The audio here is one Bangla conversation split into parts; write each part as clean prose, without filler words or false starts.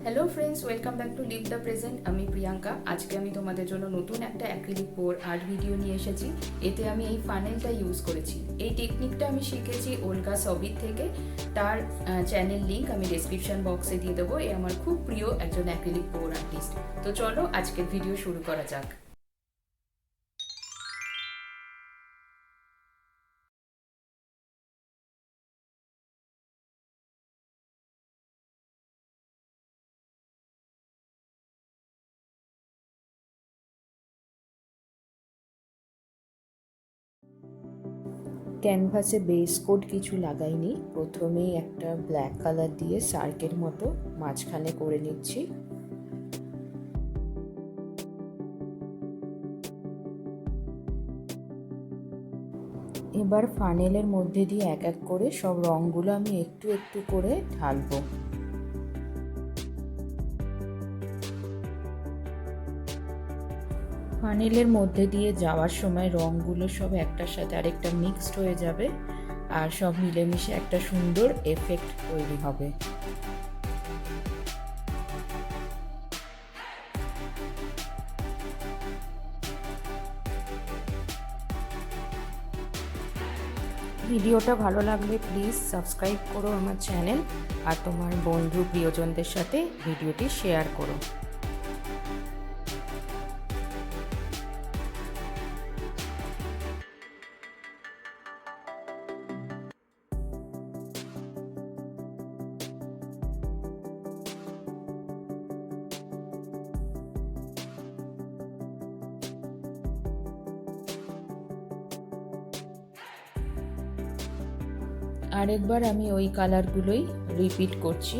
Hello friends, welcome back to live the present. আমি প্রিয়াঙ্কা। আজকে আমি তোমাদের জন্য নতুন একটা অ্যাক্রিলিক পোর আর্ট ভিডিও নিয়ে এসেছি। এতে আমি এই ফানেলটা ইউজ করেছি। এই টেকনিকটা আমি শিখেছি ওলগা সবিত থেকে। তার চ্যানেল লিঙ্ক আমি ডেসক্রিপশন বক্সে দিয়ে দেবো। এ আমার খুব প্রিয় একজন অ্যাক্রিলিক পোর আর্টিস্ট। তো চলো আজকের ভিডিও শুরু করা যাক। ক্যানভাসে বেস কোড কিছু লাগাইনি, প্রথমেই একটা ব্ল্যাক কালার দিয়ে সার্কের মতো মাঝখানে করে নিচ্ছি। এবার ফানেলের মধ্যে দিয়ে এক এক করে সব রঙগুলো আমি একটু একটু করে ঢালবো। ফানেলের মধ্যে দিয়ে যাওয়ার সময় রঙগুলো সব একটার সাথে আরেকটা মিক্সড হয়ে যাবে আর সব মিলেমিশে একটা সুন্দর এফেক্ট তৈরি হবে। ভিডিওটা ভালো লাগলে প্লিজ সাবস্ক্রাইব করো আমার চ্যানেল, আর তোমার বন্ধু প্রিয়জনদের সাথে ভিডিওটি শেয়ার করো। আরেকবার আমি ওই কালারগুলোই রিপিট করছি।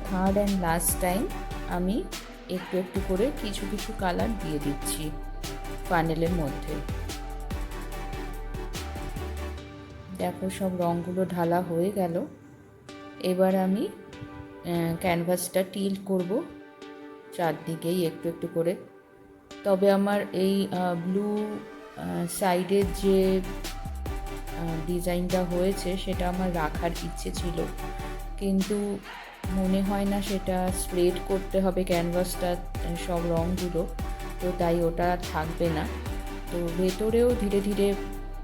থার্ড অ্যান্ড লাস্ট টাইম আমি একটু একটু করে কিছু কিছু কালার দিয়ে দিচ্ছি ফানেলের মধ্যে। দেখো সব রঙগুলো ঢালা হয়ে গেল। এবার আমি ক্যানভাসটা টিল্ট করব চারদিকেই একটু একটু করে। তবে আমার এই ব্লু সাইডের যে ডিজাইনটা হয়েছে সেটা আমার রাখার ইচ্ছে ছিল, কিন্তু মনে হয় না সেটা স্প্রেড করতে হবে ক্যানভাসটা সব রঙগুলো, তো তাই ওটা থাকবে না। তো ভেতরেও ধীরে ধীরে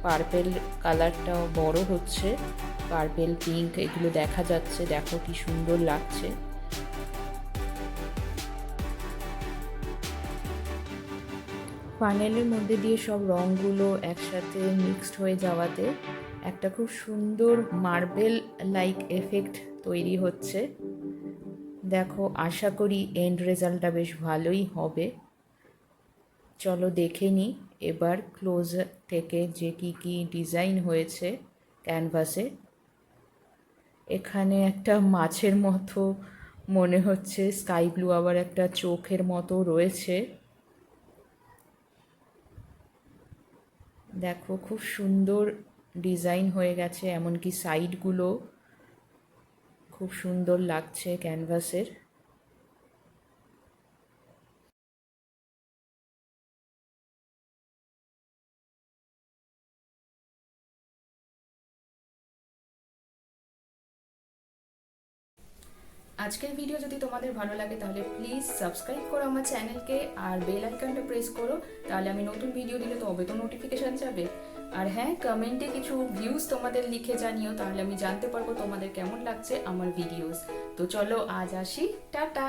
পার্পেল কালারটাও বড় হচ্ছে, পার্পেল পিঙ্ক এগুলো দেখা যাচ্ছে। দেখো কি সুন্দর লাগছে। ফানেলের মধ্যে দিয়ে সব রঙগুলো একসাথে মিক্সড হয়ে যাওয়াতে একটা খুব সুন্দর মার্বেল লাইক এফেক্ট তৈরি হচ্ছে। দেখো, আশা করি এন্ড রেজাল্টটা বেশ ভালোই হবে। চলো দেখে নিই এবার ক্লোজ থেকে যে কি ডিজাইন হয়েছে ক্যানভাসে। এখানে একটা মাছের মতো মনে হচ্ছে, স্কাই ব্লু আবার একটা চোখের মতো রয়েছে। দেখো খুব সুন্দর ডিজাইন হয়ে গেছে, এমনকি সাইডগুলো খুব সুন্দর লাগছে ক্যানভাসের। আজকের ভিডিও যদি তোমাদের ভালো লাগে তাহলে প্লিজ সাবস্ক্রাইব করো আমার চ্যানেলকে, আর বেল আইকনটা প্রেস করো, তাহলে আমি নতুন ভিডিও দিলে তবে তো নোটিফিকেশান যাবে। আর হ্যাঁ, কমেন্টে কিছু ভিউজ তোমাদের লিখে জানিও, তাহলে আমি জানতে পারবো তোমাদের কেমন লাগছে আমার ভিডিওস। তো চলো আজ আসি, টাটা।